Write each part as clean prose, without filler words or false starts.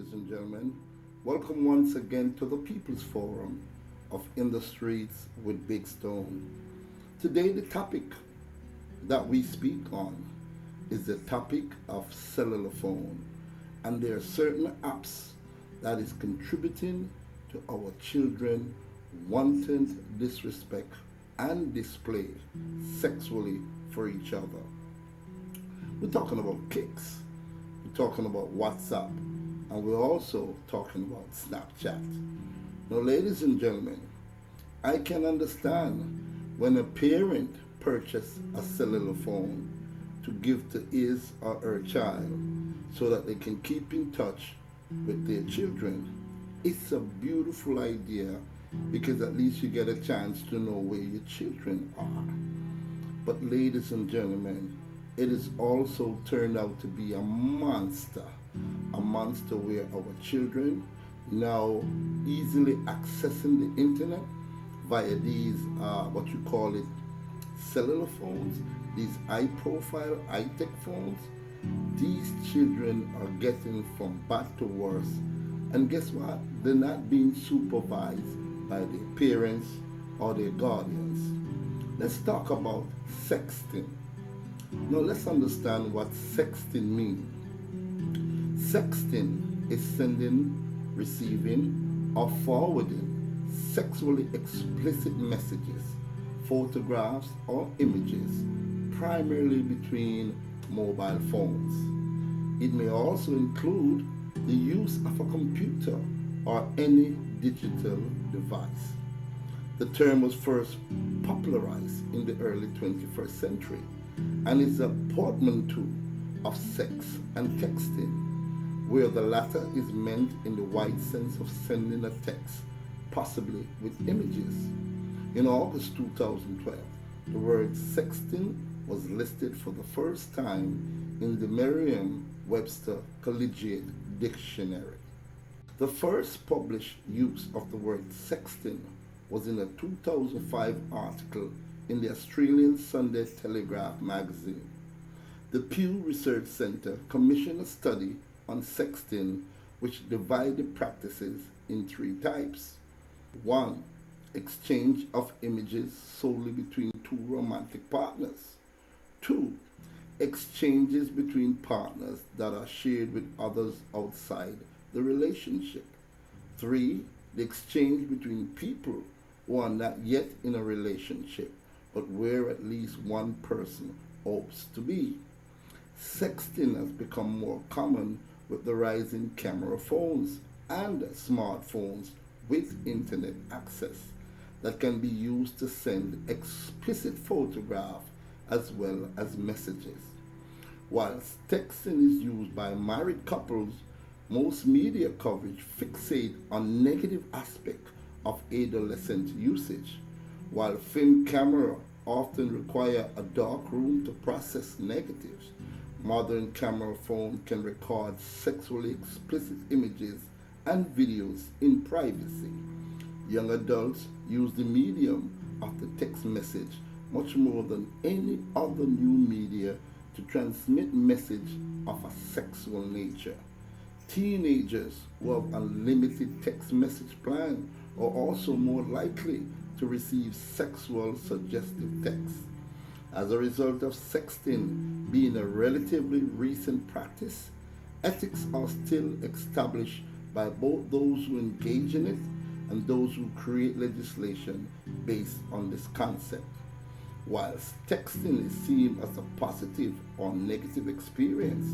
ladies and gentlemen. Welcome once again to the People's Forum of In the Streets with Big Stone. Today, the topic that we speak on is the topic of cellular phone, and there are certain apps that is contributing to our children wanting disrespect and display sexually for each other. We're talking about kicks, we're talking about WhatsApp, and we're also talking about Snapchat. Now, ladies and gentlemen, I can understand when a parent purchases a cellular phone to give to his or her child so that they can keep in touch with their children. It's a beautiful idea because at least you get a chance to know where your children are. But, ladies and gentlemen, it has also turned out to be a monster where our children now easily accessing the internet via these, what you call it, cellular phones, these high profile, high tech phones. These children are getting from bad to worse. And guess what? They're not being supervised by their parents or their guardians. Let's talk about sexting. Now let's understand what sexting means. Sexting is sending, receiving, or forwarding sexually explicit messages, photographs, or images, primarily between mobile phones. It may also include the use of a computer or any digital device. The term was first popularized in the early 21st century and is a portmanteau of sex and texting, where the latter is meant in the wide sense of sending a text, possibly with images. In August 2012, the word sexting was listed for the first time in the Merriam-Webster Collegiate Dictionary. The first published use of the word sexting was in a 2005 article in the Australian Sunday Telegraph magazine. The Pew Research Center commissioned a study on sexting which divided practices in three types. 1. Exchange of images solely between two romantic partners. 2. Exchanges between partners that are shared with others outside the relationship. 3. The exchange between people who are not yet in a relationship, but where at least one person hopes to be. Sexting has become more common with the rise in camera phones and smartphones with internet access that can be used to send explicit photographs as well as messages. Whilst texting is used by married couples, most media coverage fixate on negative aspects of adolescent usage. While film camera often require a dark room to process negatives, modern camera phone can record sexually explicit images and videos in privacy. Young adults use the medium of the text message much more than any other new media to transmit message of a sexual nature. Teenagers who have unlimited text message plan are also more likely to receive sexual suggestive texts. As a result of sexting being a relatively recent practice, ethics are still established by both those who engage in it and those who create legislation based on this concept. Whilst texting is seen as a positive or negative experience,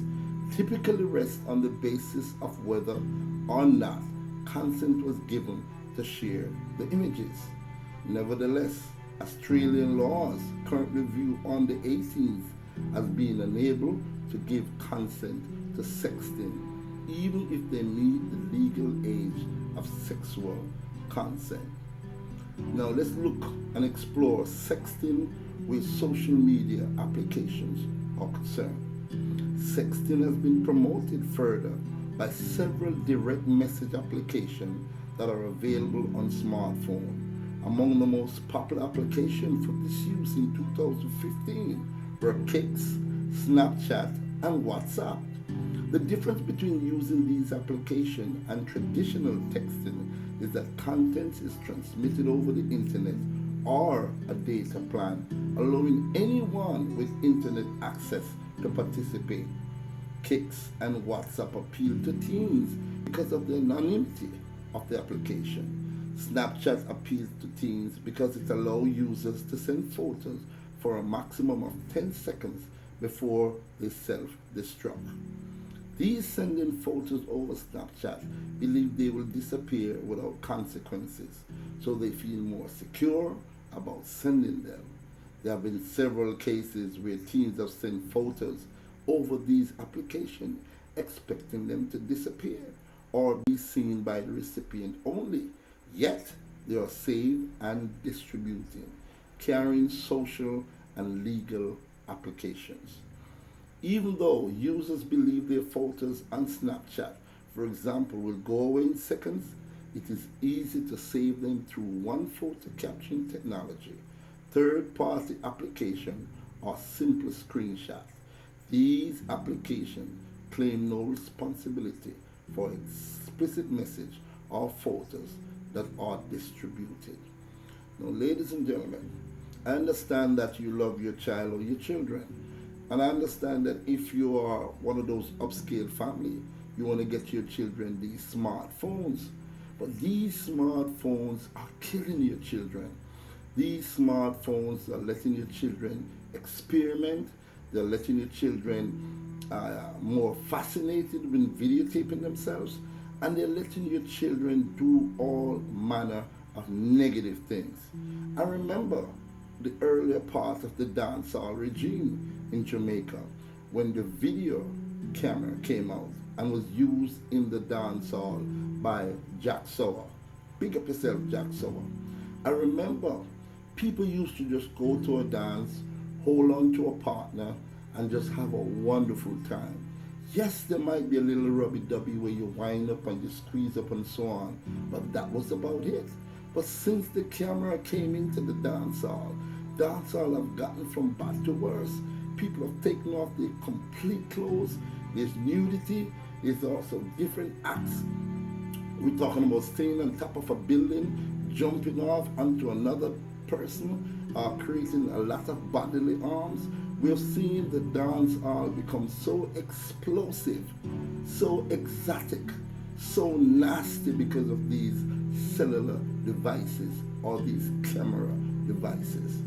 typically rests on the basis of whether or not consent was given to share the images. Nevertheless, Australian laws currently view under 18s as being unable to give consent to sexting, even if they meet the legal age of sexual consent. Now let's look and explore sexting with social media applications are concerned. Sexting has been promoted further by several direct message applications that are available on smartphone. Among the most popular applications for this use in 2015 were Kicks, Snapchat, and WhatsApp. The difference between using these applications and traditional texting is that content is transmitted over the internet or a data plan, allowing anyone with internet access to participate. Kicks and WhatsApp appeal to teens because of the anonymity of the application. Snapchat appeals to teens because it allows users to send photos for a maximum of 10 seconds before they self destruct. These sending photos over Snapchat believe they will disappear without consequences, so they feel more secure about sending them. There have been several cases where teens have sent photos over these applications expecting them to disappear or be seen by the recipient only. Yet they are saved and distributed, carrying social and legal applications. Even though users believe their photos on Snapchat, for example, will go away in seconds, it is easy to save them through one photo capturing technology, third party application, or simple screenshots. These applications claim no responsibility for explicit message or photos that are distributed. Now, ladies and gentlemen, I understand that you love your child or your children. And I understand that if you are one of those upscale family, you want to get your children these smartphones. But these smartphones are killing your children. These smartphones are letting your children experiment. They're letting your children more fascinated with videotaping themselves. And they're letting your children do all manner of negative things. I remember the earlier part of the dancehall regime in Jamaica when the video camera came out and was used in the dancehall by Jack Sower. Big up yourself, Jack Sower. I remember people used to just go to a dance, hold on to a partner, and just have a wonderful time. Yes, there might be a little rubby-dubby where you wind up and you squeeze up and so on, but that was about it. But since the camera came into the dancehall have gotten from bad to worse. People have taken off their complete clothes. There's nudity. There's also different acts. We're talking about staying on top of a building, jumping off onto another person, creating a lot of bodily harms. We've seen the dance hall become so explosive, so exotic, so nasty because of these cellular devices or these camera devices.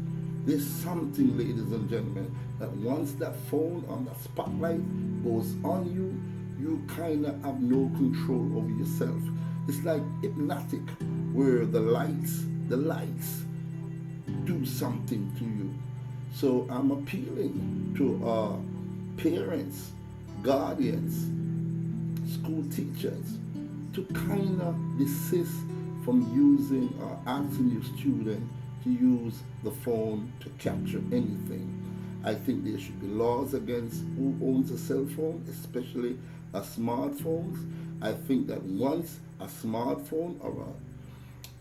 There's something, ladies and gentlemen, that once that phone on that spotlight goes on you, you kind of have no control over yourself. It's like hypnotic, where the lights do something to you. So I'm appealing to parents, guardians, school teachers to kind of desist from using or asking your student to use the phone to capture anything. I think there should be laws against who owns a cell phone, especially a smartphone. I think that once a smartphone or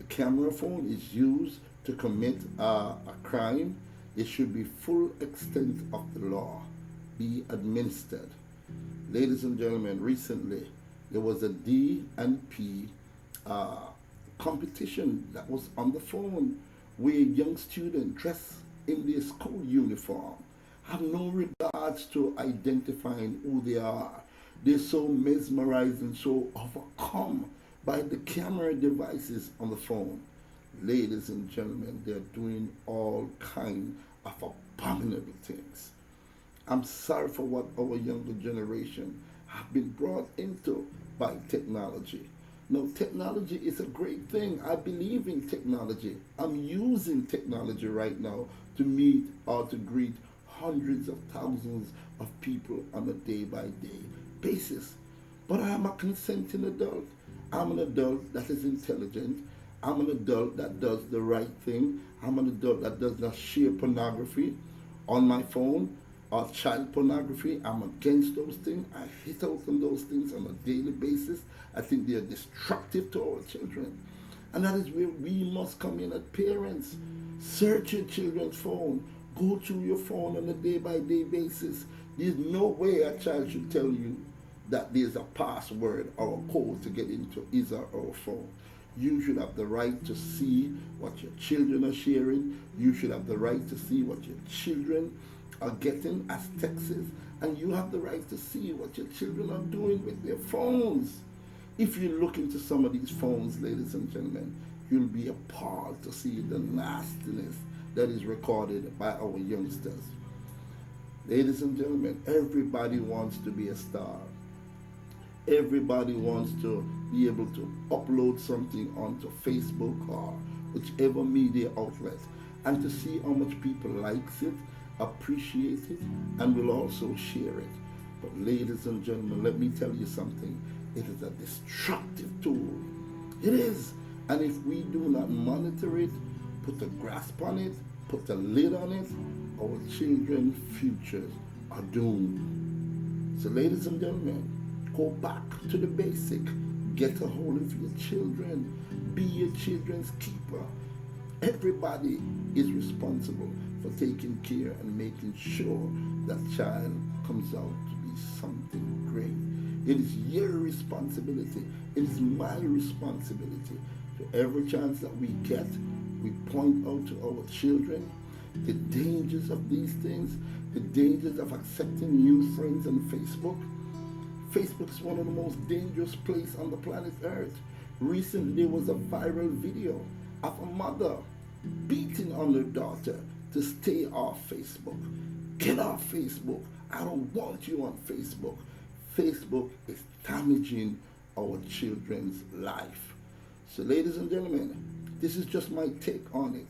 a camera phone is used to commit a crime, it should be full extent of the law be administered. Ladies and gentlemen, recently there was a D&P competition that was on the phone where young students dressed in their school uniform have no regards to identifying who they are. They're so mesmerized and so overcome by the camera devices on the phone. Ladies and gentlemen, they're doing all kinds of abominable things. I'm sorry for what our younger generation have been brought into by technology. No, technology is a great thing. I believe in technology. I'm using technology right now to meet or to greet hundreds of thousands of people on a day-by-day basis. But I'm a consenting adult. I'm an adult that is intelligent. I'm an adult that does the right thing. I'm an adult that does not share pornography on my phone or child pornography. I'm against those things. I hit out on those things on a daily basis. I think they are destructive to our children. And that is where we must come in as parents. Search your children's phone. Go through your phone on a day-by-day basis. There's no way a child should tell you that there's a password or a code to get into his or her phone. You should have the right to see what your children are sharing. You should have the right to see what your children are getting as texts. And you have the right to see what your children are doing with their phones. If you look into some of these phones, ladies and gentlemen, you'll be appalled to see the nastiness that is recorded by our youngsters. Ladies and gentlemen, everybody wants to be a star. Everybody wants to be able to upload something onto Facebook or whichever media outlet, and to see how much people likes it, appreciate it, and will also share it. But ladies and gentlemen, let me tell you something. It is a destructive tool. It is. And if we do not monitor it, put a grasp on it, put a lid on it, our children's futures are doomed. So ladies and gentlemen, go back to the basic. Get a hold of your children. Be your children's keeper. Everybody is responsible for taking care and making sure that child comes out to be something great. It is your responsibility. It is my responsibility. So every chance that we get, we point out to our children the dangers of these things, the dangers of accepting new friends on Facebook. Facebook is one of the most dangerous places on the planet Earth. Recently, there was a viral video of a mother beating on her daughter to stay off Facebook. Get off Facebook. I don't want you on Facebook. Facebook is damaging our children's life. So, ladies and gentlemen, this is just my take on it.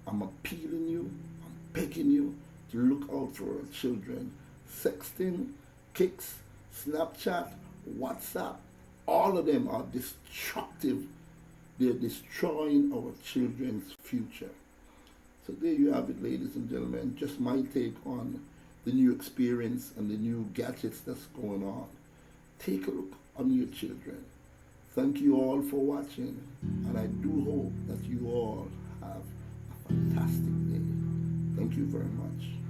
I'm appealing you, I'm begging you to look out for our children. Sexting, kicks, Snapchat, WhatsApp, all of them are destructive. They're destroying our children's future. So there you have it, ladies and gentlemen. Just my take on the new experience and the new gadgets that's going on. Take a look on your children. Thank you all for watching, and I do hope that you all have a fantastic day. Thank you very much.